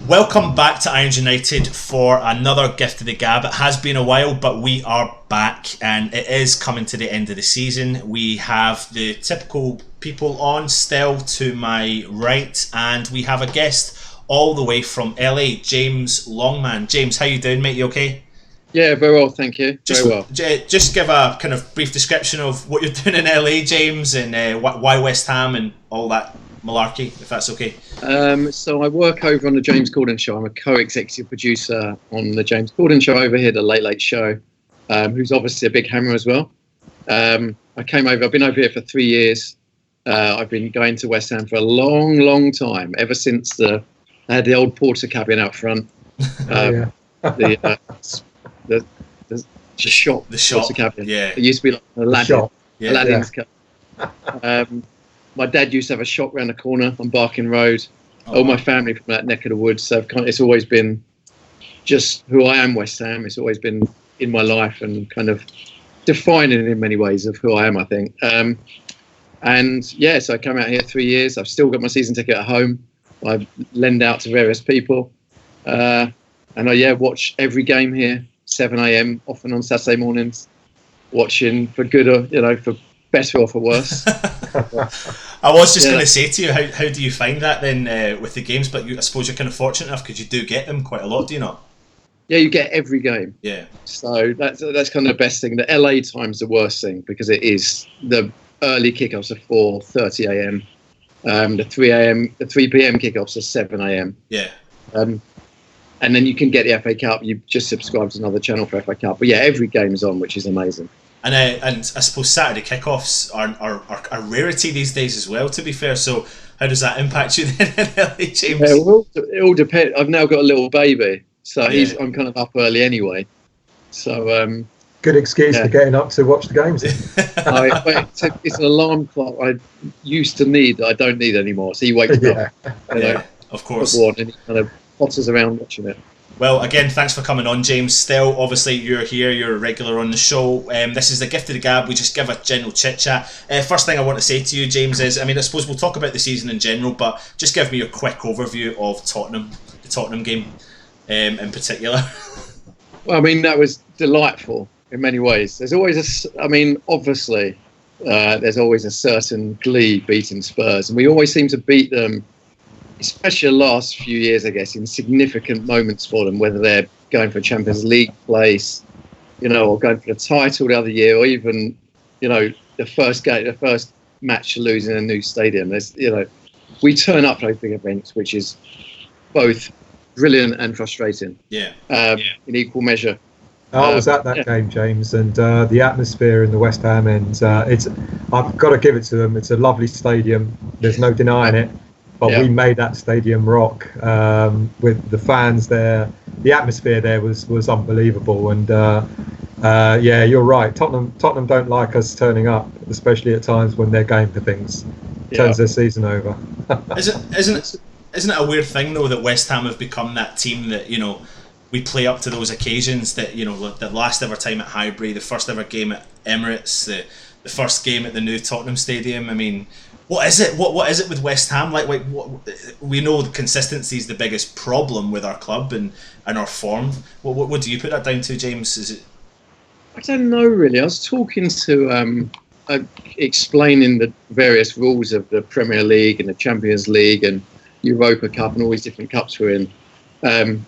Welcome back to Irons United for another gift of the gab. It has been a while, but we are back and it is coming to the end of the season. We have the typical people on, still to my right, and we have a guest all the way from LA, James Longman. James, how you doing, mate? You okay? Yeah, very well, thank you. Very well. Just give a kind of brief description of what you're doing in LA, James, and why West Ham and all that malarkey, if that's okay. So I work over on the James Corden Show. I'm a co-executive producer on the James Corden Show over here, the Late Late Show, who's obviously a big hammer as well. I've been over here for 3 years. I've been going to West Ham for a long, long time, ever since they had the old porter cabin out front. The shop. The shop. Porter cabin. Yeah. It used to be like Aladdin. Yeah. Aladdin's cabin. My dad used to have a shop around the corner on Barking Road. All my family from that neck of the woods. So it's always been just who I am, West Ham. It's always been in my life and kind of defining in many ways of who I am, I think. So I came out here 3 years. I've still got my season ticket at home. I lend out to various people. And I watch every game here, 7 a.m, often on Saturday mornings, watching for good or, for better or for worse. I was just going to say to you, how do you find that then with the games? But I suppose you're kind of fortunate enough because you do get them quite a lot, do you not? Yeah, you get every game. Yeah. So that's kind of the best thing. The LA time's the worst thing because it is the early kickoffs are 4:30 a.m. The 3 p.m. kickoffs are 7 a.m. Yeah. And then you can get the FA Cup. You just subscribe to another channel for FA Cup. But yeah, every game is on, which is amazing. And I suppose Saturday kickoffs are a rarity these days as well, to be fair. So how does that impact you then, James? Yeah, well, it all depends. I've now got a little baby, so I'm kind of up early anyway. So good excuse for getting up to watch the games. It's an alarm clock I used to need that I don't need anymore. So he wakes up, of course, and he kind of potters around watching it. Well, again, thanks for coming on, James. Still, obviously, you're here. You're a regular on the show. This is the gift of the gab. We just give a general chit-chat. First thing I want to say to you, James, is, I suppose we'll talk about the season in general, but just give me your quick overview of Tottenham, the Tottenham game in particular. Well, that was delightful in many ways. There's always obviously, there's always a certain glee beating Spurs, and we always seem to beat them, especially the last few years, I guess, in significant moments for them, whether they're going for a Champions League place, or going for the title the other year, or even, the first match to lose in a new stadium. We turn up for those big events, which is both brilliant and frustrating. Yeah. In equal measure. I was at that game, James, and the atmosphere in the West Ham end. I've got to give it to them. It's a lovely stadium. There's no denying it. But we made that stadium rock with the fans there. The atmosphere there was unbelievable. And you're right. Tottenham don't like us turning up, especially at times when they're going for things. Turns their season over. Isn't it a weird thing though that West Ham have become that team that we play up to those occasions that the last ever time at Highbury, the first ever game at Emirates, the first game at the new Tottenham Stadium. What is it? What is it with West Ham? We know the consistency is the biggest problem with our club and our form. What do you put that down to, James? Is it? I don't know really. I was talking to explaining the various rules of the Premier League and the Champions League and Europa Cup and all these different cups we're in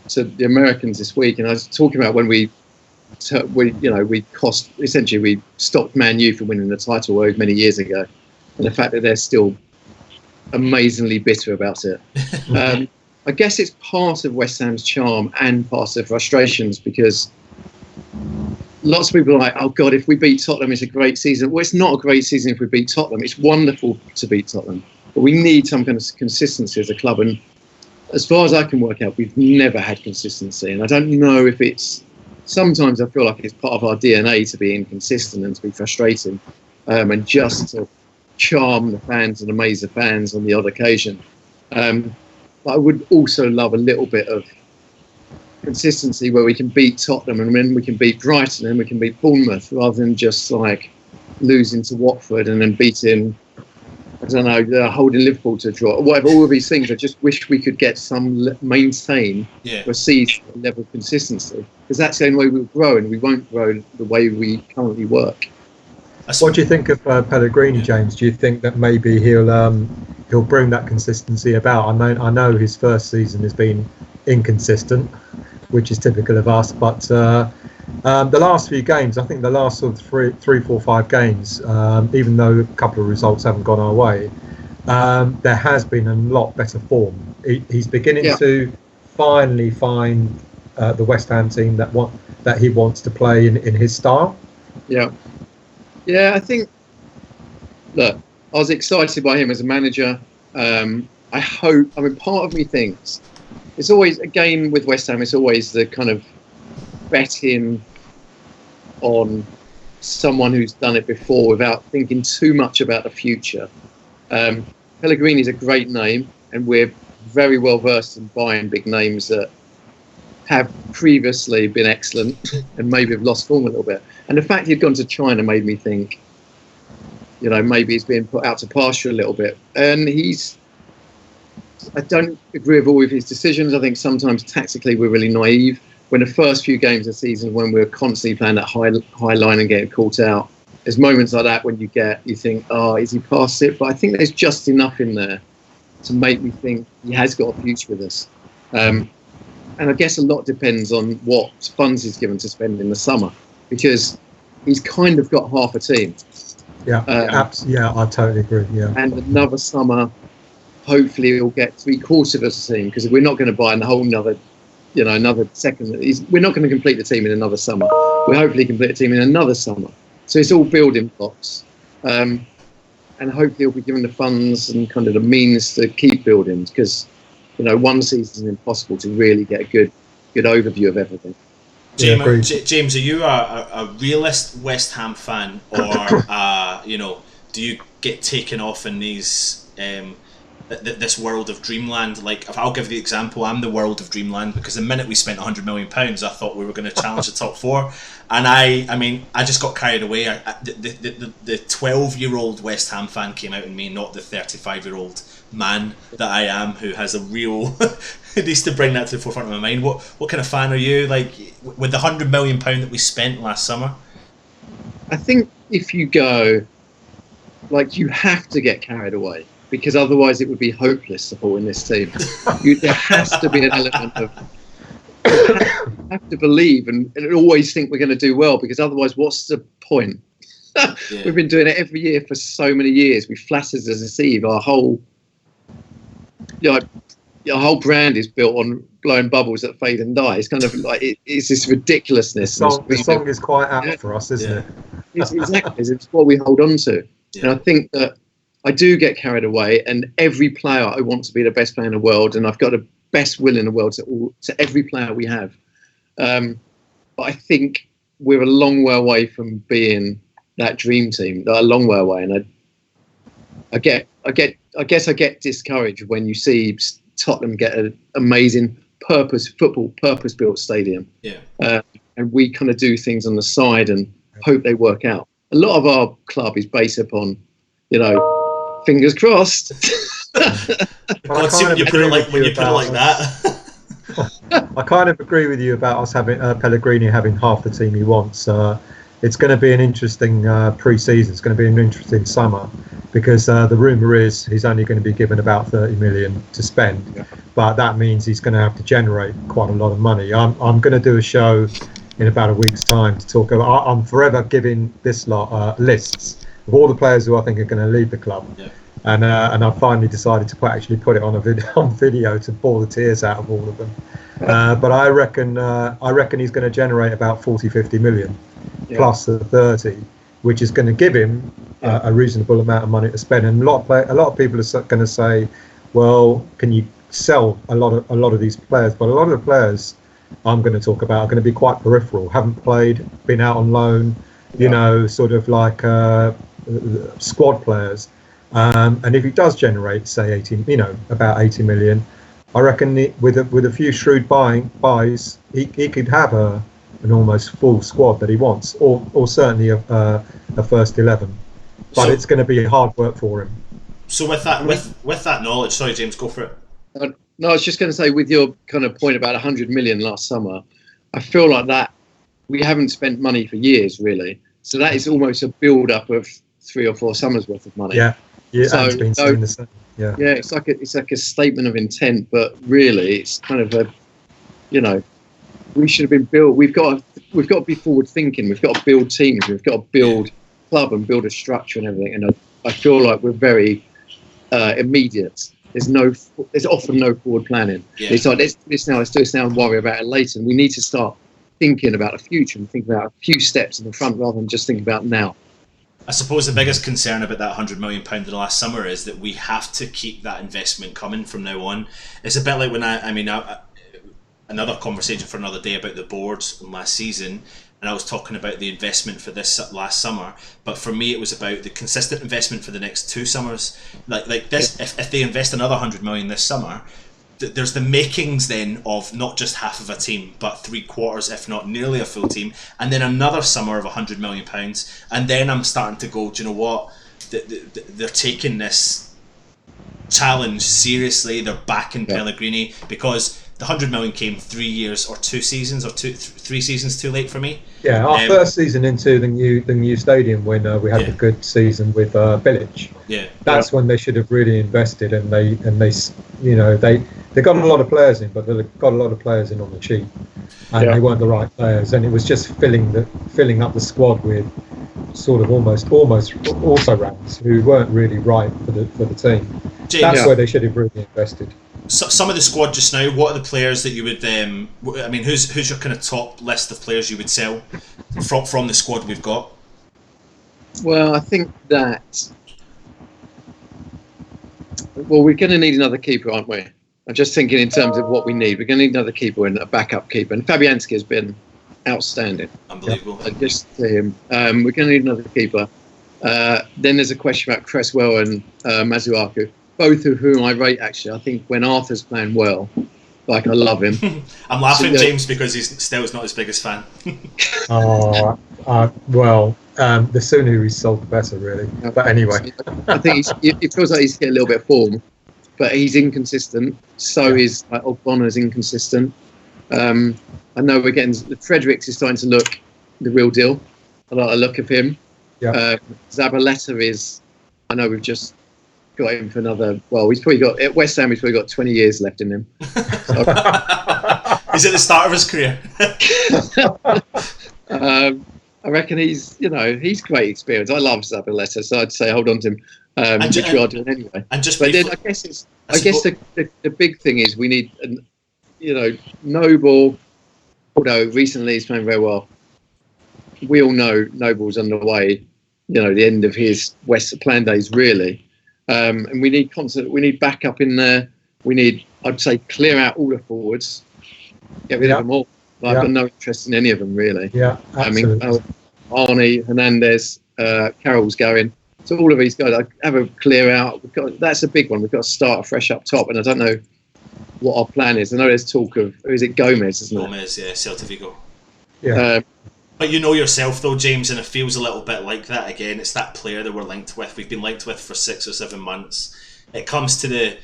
to the Americans this week, and I was talking about when we stopped Man U from winning the title many years ago. And the fact that they're still amazingly bitter about it. I guess it's part of West Ham's charm and part of frustrations because lots of people are like, oh God, if we beat Tottenham, it's a great season. Well, it's not a great season if we beat Tottenham. It's wonderful to beat Tottenham. But we need some kind of consistency as a club. And as far as I can work out, we've never had consistency. And I don't know if it's... Sometimes I feel like it's part of our DNA to be inconsistent and to be frustrating and just to charm the fans and amaze the fans on the odd occasion. But I would also love a little bit of consistency where we can beat Tottenham and then we can beat Brighton and we can beat Bournemouth rather than just losing to Watford and then beating I don't know, holding Liverpool to a draw, whatever. All of these things, I just wish we could get maintain or see a level of consistency, because that's the only way we'll grow, and we won't grow the way we currently work. What do you think of Pellegrini, James? Do you think that maybe he'll bring that consistency about? I know his first season has been inconsistent, which is typical of us, but the last few games, I think the last sort of three, 4, 5 games, even though a couple of results haven't gone our way, there has been a lot better form. He's beginning to finally find the West Ham team that he wants to play in his style. Yeah, I think, look, I was excited by him as a manager. Part of me thinks it's always a game with West Ham. It's always the kind of betting on someone who's done it before without thinking too much about the future. Pellegrini is a great name, and we're very well versed in buying big names that have previously been excellent and maybe have lost form a little bit. And the fact he'd gone to China made me think, maybe he's being put out to pasture a little bit. And I don't agree with all of his decisions. I think sometimes tactically we're really naive. When the first few games of the season, when we're constantly playing that high line and getting caught out, there's moments like that when you think, is he past it? But I think there's just enough in there to make me think he has got a future with us. And I guess a lot depends on what funds he's given to spend in the summer, because he's kind of got half a team. I totally agree. Yeah, and another summer, hopefully he'll get 3/4 of a team, because we're not going to buy a whole another second. We're not going to complete the team in another summer. We'll hopefully complete the team in another summer. So it's all building blocks, and hopefully he'll be given the funds and kind of the means to keep building, because one season is impossible to really get a good overview of everything. James, are you a realist West Ham fan, or do you get taken off in these this world of dreamland? Like, if I'll give the example, I'm the world of dreamland, because the minute we spent £100 million, I thought we were going to challenge the top 4, and I just got carried away. The 12-year-old West Ham fan came out in me, not the 35-year-old man that I am, who has a real who needs to bring that to the forefront of my mind. What kind of fan are you, like, with the £100 million that we spent last summer? I think if you go, you have to get carried away, because otherwise it would be hopeless supporting this team. There has to be an element of have to believe and always think we're going to do well, because otherwise what's the point? We've been doing it every year for so many years. We flattered as a sieve. Our whole brand is built on blowing bubbles that fade and die. It's kind of like it's this ridiculousness. The song is quite apt for us, isn't it? It's what we hold on to. And I think that I do get carried away, and every player, I want to be the best player in the world, and I've got the best will in the world to every player we have. But I think we're a long way away from being that dream team. A long way away, and I guess I get discouraged when you see Tottenham get an amazing purpose-built stadium, and we kind of do things on the side and hope they work out. A lot of our club is based upon, fingers crossed. When you put it like that. I kind of agree with you about us having Pellegrini having half the team he wants. It's going to be an interesting pre-season. It's going to be an interesting summer, because the rumour is he's only going to be given about 30 million to spend, but that means he's going to have to generate quite a lot of money. I'm going to do a show in about a week's time to talk about. I'm forever giving this lot lists of all the players who I think are going to leave the club. And I finally decided to put it on video to bore the tears out of all of them. But I reckon he's going to generate about 40-50 million plus the 30, which is going to give him a reasonable amount of money to spend. And a lot of people are going to say, well, can you sell a lot of these players? But a lot of the players I'm going to talk about are going to be quite peripheral, haven't played, been out on loan, sort of like squad players. And if he does generate, say, about 80 million, I reckon with a few shrewd buys, he could have an almost full squad that he wants, or certainly a first 11. But it's going to be hard work for him. So with that knowledge, sorry James, go for it. No, I was just going to say, with your kind of point about 100 million last summer, I feel like that we haven't spent money for years, really. So that is almost a build-up of 3 or 4 summers worth of money. Yeah, So, it's been saying the same. Yeah, it's like a statement of intent, but really, it's kind of a, we should have been built. We've got to be forward thinking. We've got to build teams. We've got to build club and build a structure and everything. And I feel like we're very immediate. There's often no forward planning. Yeah. It's like let's do this now and worry about it later. And we need to start thinking about the future and think about a few steps in the front rather than just think about now. I suppose the biggest concern about that £100 million in the last summer is that we have to keep that investment coming from now on. It's a bit like when another conversation for another day about the boards last season, and I was talking about the investment for this last summer, but for me it was about the consistent investment for the next 2 summers. Like this, if they invest another 100 million this summer, there's the makings then of not just half of a team, but 3/4, if not nearly a full team, and then another summer of £100 million, and then I'm starting to go, do you know what? They're taking this challenge seriously. They're backing Pellegrini, because the 100 million came 3 years or 2 seasons or 3 seasons too late for me. Yeah, our first season into the new stadium, when we had a good season with Bilic. Yeah, that's when they should have really invested, and they they got a lot of players in, but they got a lot of players in on the cheap, and they weren't the right players, and it was just filling up the squad with sort of almost also rounds who weren't really right for the team. James, that's where they should have really invested. So, some of the squad just now, what are the players that you would who's your kind of top list of players you would sell from the squad we've got? Well, I think that we're going to need another keeper, aren't we? I'm just thinking in terms of what we need. We're going to need another keeper and a backup keeper, and Fabianski has been outstanding. Unbelievable. Just to him. We're going to need another keeper. Then there's a question about Cresswell and Masuaku, both of whom I rate, actually. I think when Arthur's playing well, I love him. I'm laughing, James, because he's still not his biggest fan. The sooner he's sold, the better, really. But anyway. I think it feels like he's getting a little bit of form, but he's inconsistent. So is Ogbona's inconsistent. I know we're getting... Fredericks is starting to look the real deal. I like the look of him. Yeah. Zabaleta is... I know we've just got him for another... Well, he's probably got... At West Ham, he's probably got 20 years left in him. So, he's at the start of his career. I reckon he's great experience. I love Zabaleta, so I'd say hold on to him, which we are doing anyway. And just but then I guess the big thing is we need, Noble, although recently he's playing very well. We all know Noble's underway. The end of his West plan days really, and we need We need backup in there. We need, I'd say, clear out all the forwards, get rid of them all. I've got no interest in any of them, really. Yeah, absolutely. I mean, Arnie, Hernandez, Carroll's going. So all of these guys, I have a clear out. That's a big one. We've got to start fresh up top, and I don't know what our plan is. I know there's talk of, is it Gomez, isn't it? Gomez, yeah, Celta Vigo. Yeah. But you know yourself, though, James, and it feels a little bit like that again. It's that player that we're linked with. We've been linked with for 6 or 7 months. It comes to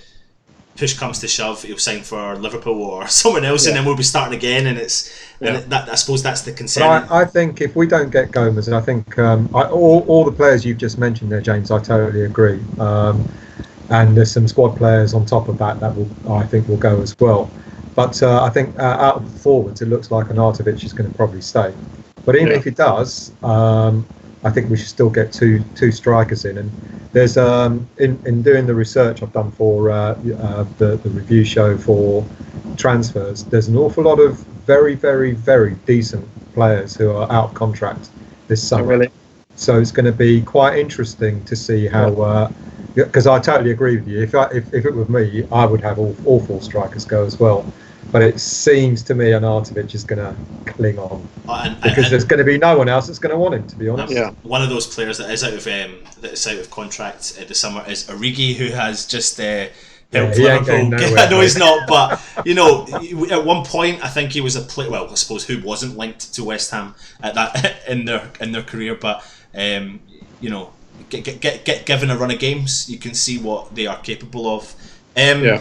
push comes to shove, he'll sign for Liverpool or someone else, and then we'll be starting again. And I suppose that's the concern. I think if we don't get Gomez, and I think all the players you've just mentioned there, James, I totally agree. And there's some squad players on top of that I think will go as well. But I think out of the forwards, it looks like Arnautovic is going to probably stay. But even if he does, I think we should still get two strikers in. And there's in doing the research I've done for the review show for transfers, there's an awful lot of very, very, very decent players who are out of contract this summer. Oh, really? So it's going to be quite interesting to see how. Because I totally agree with you. If it were me, I would have all 4 strikers go as well. But it seems to me Arnautovic is going to cling on because there's going to be no one else that's going to want him, to be honest. Yeah. One of those players that is out of contract this summer is Origi, who has just helped Liverpool. I know he's not, but at one point I think he was a player. Well, I suppose who wasn't linked to West Ham at that in their career, but get given a run of games, you can see what they are capable of. When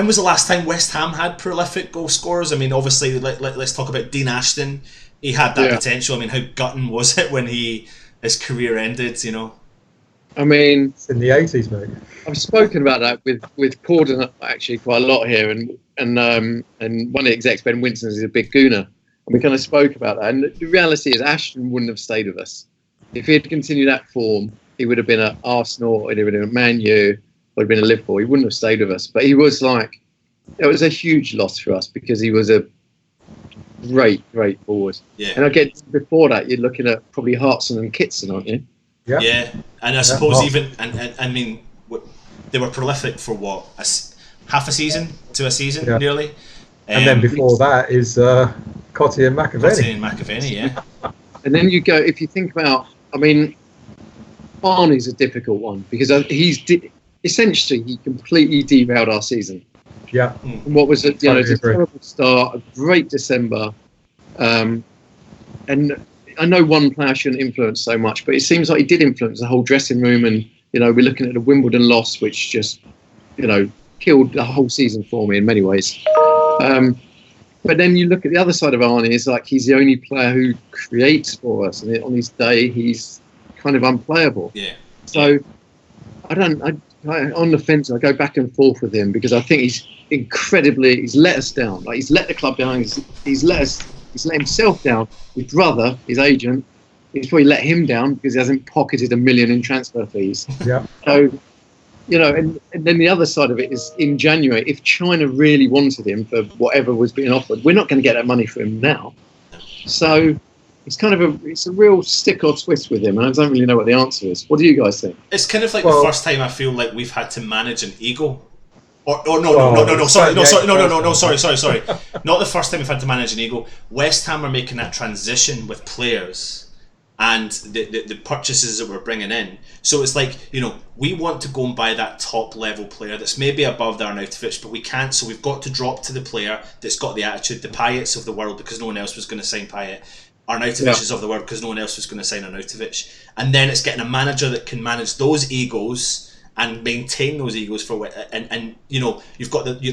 was the last time West Ham had prolific goal scorers? I mean, obviously, let's talk about Dean Ashton. He had that potential. I mean, how gutting was it when his career ended? You know. I mean, it's in the 80s, mate. I've spoken about that with Corden actually quite a lot here, and one of the execs, Ben Winston, is a big gooner, and we kind of spoke about that. And the reality is, Ashton wouldn't have stayed with us if he had continued that form. He would have been at Arsenal, he'd have been at Man U, would have been at Liverpool. He wouldn't have stayed with us. But he was it was a huge loss for us because he was a great forward. Yeah. And I get before that, you're looking at probably Hartson and Kitson, aren't you? Yeah. Yeah, and I suppose even I mean they were prolific for what, half a season to a season nearly. And then before that is COYI and McAvenny. Yeah. And then you go, if you think about, I mean, Barney's a difficult one because essentially he completely derailed our season. Yeah. And what was it? You know, it's a terrible start, a great December, and I know one player shouldn't influence so much, but it seems like he did influence the whole dressing room. And you know, we're looking at the Wimbledon loss, which just, you know, killed the whole season for me in many ways. But then you look at the other side of Arnie, it's like he's the only player who creates for us, and on his day he's kind of unplayable. Yeah. So I on the fence, I go back and forth with him because I think he's let us down. Like he's let the club down. He's let himself down. His brother, his agent, he's probably let him down because he hasn't pocketed $1 million in transfer fees. Yeah. So, you know, and then the other side of it is in January, if China really wanted him for whatever was being offered, we're not going to get that money for him now. So it's kind of it's a real stick or twist with him, and I don't really know what the answer is. What do you guys think? It's kind of like the first time I feel like we've had to manage an ego. Sorry. Not the first time we've had to manage an ego. West Ham are making that transition with players and the purchases that we're bringing in. So it's like, you know, we want to go and buy that top level player that's maybe above the Arnautovic, but we can't. So we've got to drop to the player that's got the attitude, the Payets of the world, because no one else was going to sign Payet. Arnautovic is of the world because no one else was going to sign Arnautovic. And then it's getting a manager that can manage those egos and maintain those egos for and you know, you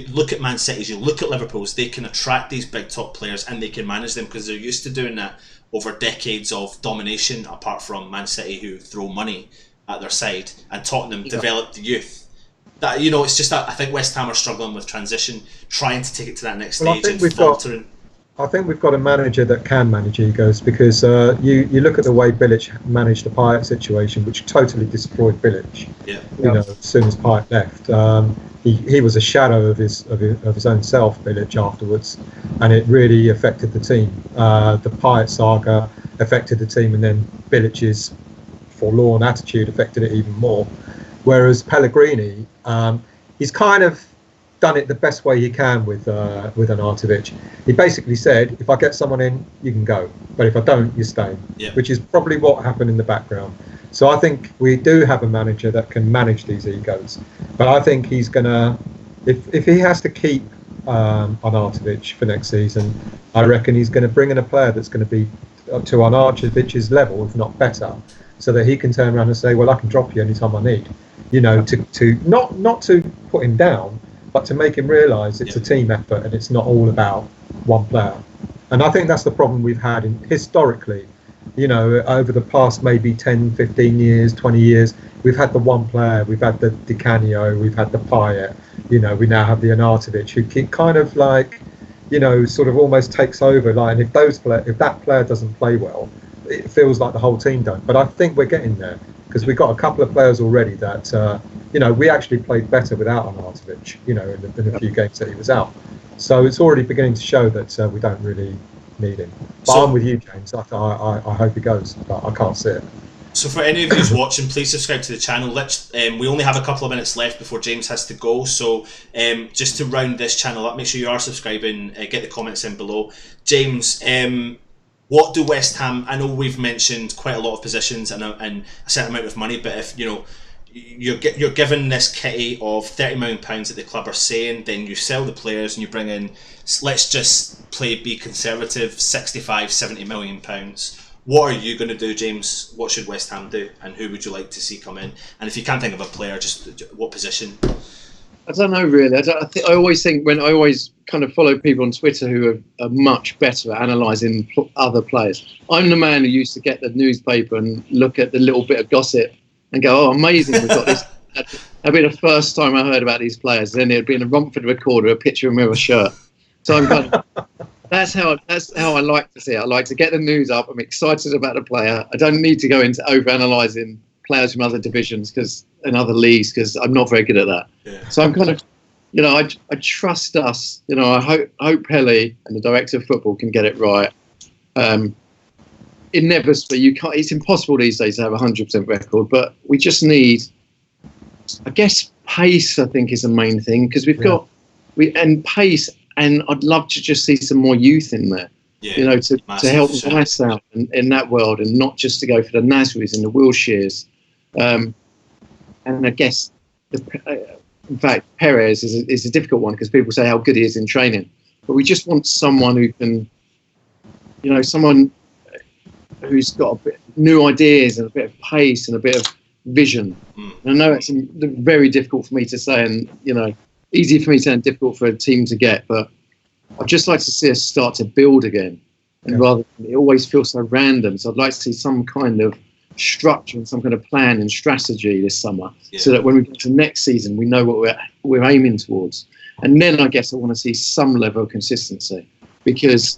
look at Man City's, you look at Liverpool's, they can attract these big top players and they can manage them because they're used to doing that over decades of domination, apart from Man City who throw money at their side, and Tottenham develop the youth. That, you know, it's just that I think West Ham are struggling with transition, trying to take it to that next stage and faltering. I think we've got a manager that can manage egos because you look at the way Bilic managed the Payet situation, which totally destroyed Bilic. Yeah. You know, as soon as Payet left, he was a shadow of his own self, Bilic, afterwards, and it really affected the team. The Payet saga affected the team, and then Bilic's forlorn attitude affected it even more. Whereas Pellegrini, he's kind of done it the best way he can with Arnautovic. He basically said, if I get someone in, you can go, but if I don't, you're staying. Yeah. Which is probably what happened in the background. So I think we do have a manager that can manage these egos, but I think he's gonna, if he has to keep Arnautovic for next season, I reckon he's going to bring in a player that's going to be up to Arnautovic's level, if not better, so that he can turn around and say, well, I can drop you anytime I need. You know, to not to put him down, but to make him realise it's a team effort and it's not all about one player. And I think that's the problem we've had historically, you know, over the past maybe 10, 15 years, 20 years, we've had the one player, we've had the Di Canio, we've had the Payet, you know, we now have the Arnautovic, who kind of like, you know, sort of almost takes over. Like, and if that player doesn't play well, it feels like the whole team don't. But I think we're getting there because we've got a couple of players already that, you know, we actually played better without Arnautovic, you know, in a few games that he was out. So it's already beginning to show that we don't really need him. But I'm with you, James. I hope he goes, but I can't see it. So for any of you watching, please subscribe to the channel. We only have a couple of minutes left before James has to go. So just to round this channel up, make sure you are subscribing. Get the comments in below. James, what do West Ham? I know we've mentioned quite a lot of positions and a certain amount of money, but if you know you're given this kitty of £30 million that the club are saying, then you sell the players and you bring in, let's just be conservative, 65, £70 million. What are you going to do, James? What should West Ham do, and who would you like to see come in? And if you can't think of a player, just what position? I don't know really. I always think when I always kind of follow people on Twitter who are much better at analysing other players. I'm the man who used to get the newspaper and look at the little bit of gossip and go, "Oh, amazing! We've got this." That'd be the first time I heard about these players. Then there'd be in a Romford Recorder a picture of me with a shirt. So I'm kind of, that's how I like to see it. I like to get the news up. I'm excited about the player. I don't need to go into over-analysing players from other divisions and other leagues because I'm not very good at that. Yeah. So I'm kind of, I trust us. I hope Pelly and the director of football can get it right. Inevitably, you can't. It's impossible these days to have a 100% record, but we just need, I guess, pace. I think is the main thing because and pace, and I'd love to just see some more youth in there. Yeah, to help us out in that world, and not just to go for the Nasris and the Wilshires. And I guess, in fact, Perez is a difficult one because people say how good he is in training. But we just want someone who can, someone who's got a bit new ideas and a bit of pace and a bit of vision. And I know it's very difficult for me to say, and easy for me to say and difficult for a team to get. But I'd just like to see us start to build again, and rather it always feels so random. So I'd like to see some kind of structure and some kind of plan and strategy this summer, so that when we get to next season, we know what we're aiming towards. And then I guess I want to see some level of consistency, because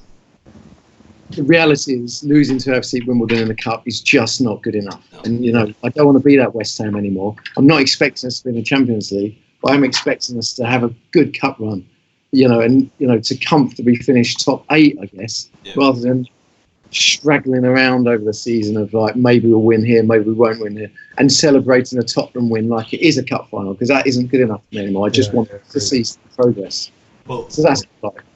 the reality is losing to FC Wimbledon in the Cup is just not good enough. And I don't want to be that West Ham anymore. I'm not expecting us to be in the Champions League, but I'm expecting us to have a good cup run, and to comfortably finish top 8, I guess, rather than straggling around over the season of like, maybe we'll win here, maybe we won't win here, and celebrating a Tottenham win like it is a cup final, because that isn't good enough for me anymore. I just want to see some progress. Well, so that's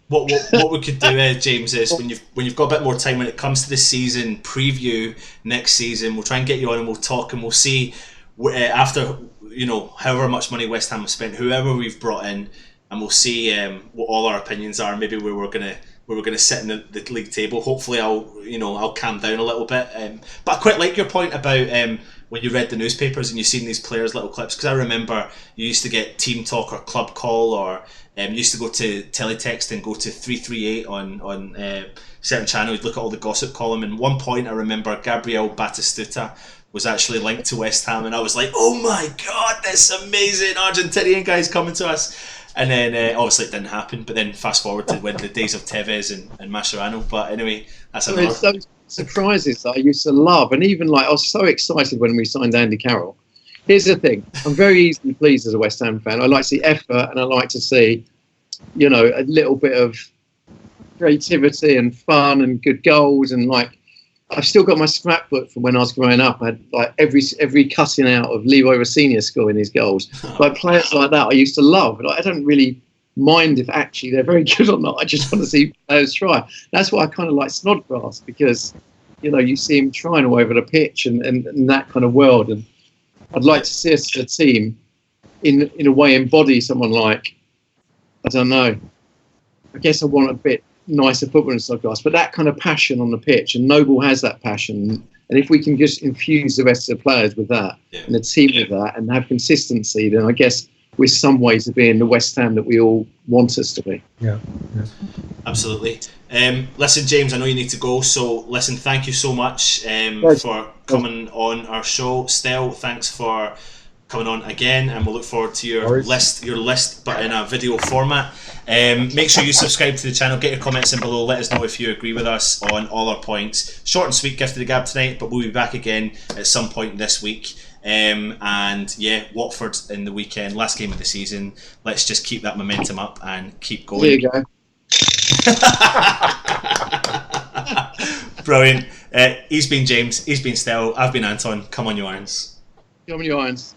what we could do, James, is when you've got a bit more time, when it comes to the season preview next season, we'll try and get you on and we'll talk and we'll see after however much money West Ham have spent, whoever we've brought in, and we'll see what all our opinions are, maybe where we're gonna sit in the league table. Hopefully I'll calm down a little bit, but I quite like your point about when you read the newspapers and you've seen these players' little clips, because I remember you used to get Team Talk or Club Call, or you used to go to Teletext and go to 338 on certain channels, look at all the gossip column, and one point I remember Gabriel Batistuta was actually linked to West Ham, and I was like, oh my god, this amazing Argentinian guy's coming to us. And then obviously it didn't happen, but then fast forward to when the days of Tevez and Mascherano. But anyway, that's another. It's those surprises that I used to love, and even I was so excited when we signed Andy Carroll. Here's the thing: I'm very easily pleased as a West Ham fan. I like to see effort, and I like to see, a little bit of creativity and fun and good goals, and I've still got my scrapbook from when I was growing up. I had every cutting out of Leroy Rossini scoring his goals. Players like that I used to love. I don't really mind if actually they're very good or not. I just want to see players try. That's why I kind of like Snodgrass, because you see him trying all over the pitch and that kind of world. And I'd like to see us as a team in a way embody someone like, I don't know, I guess I want a bit nicer football in Snodgrass, but that kind of passion on the pitch, and Noble has that passion, and if we can just infuse the rest of the players with that and the team with that and have consistency, then I guess we're some ways of being the West Ham that we all want us to be. Yeah. Absolutely. Listen, James, I know you need to go, so listen, thank you so much for coming on our show. Stel, thanks for coming on again, and we'll look forward to your list, but in a video format. Make sure you subscribe to the channel, get your comments in below, let us know if you agree with us on all our points. Short and sweet gift of the gab tonight, but we'll be back again at some point this week. And Watford in the weekend, last game of the season. Let's just keep that momentum up and keep going. There you go. Brilliant. He's been James, he's been Stel, I've been Anton. Come on, you irons. Come on, you irons.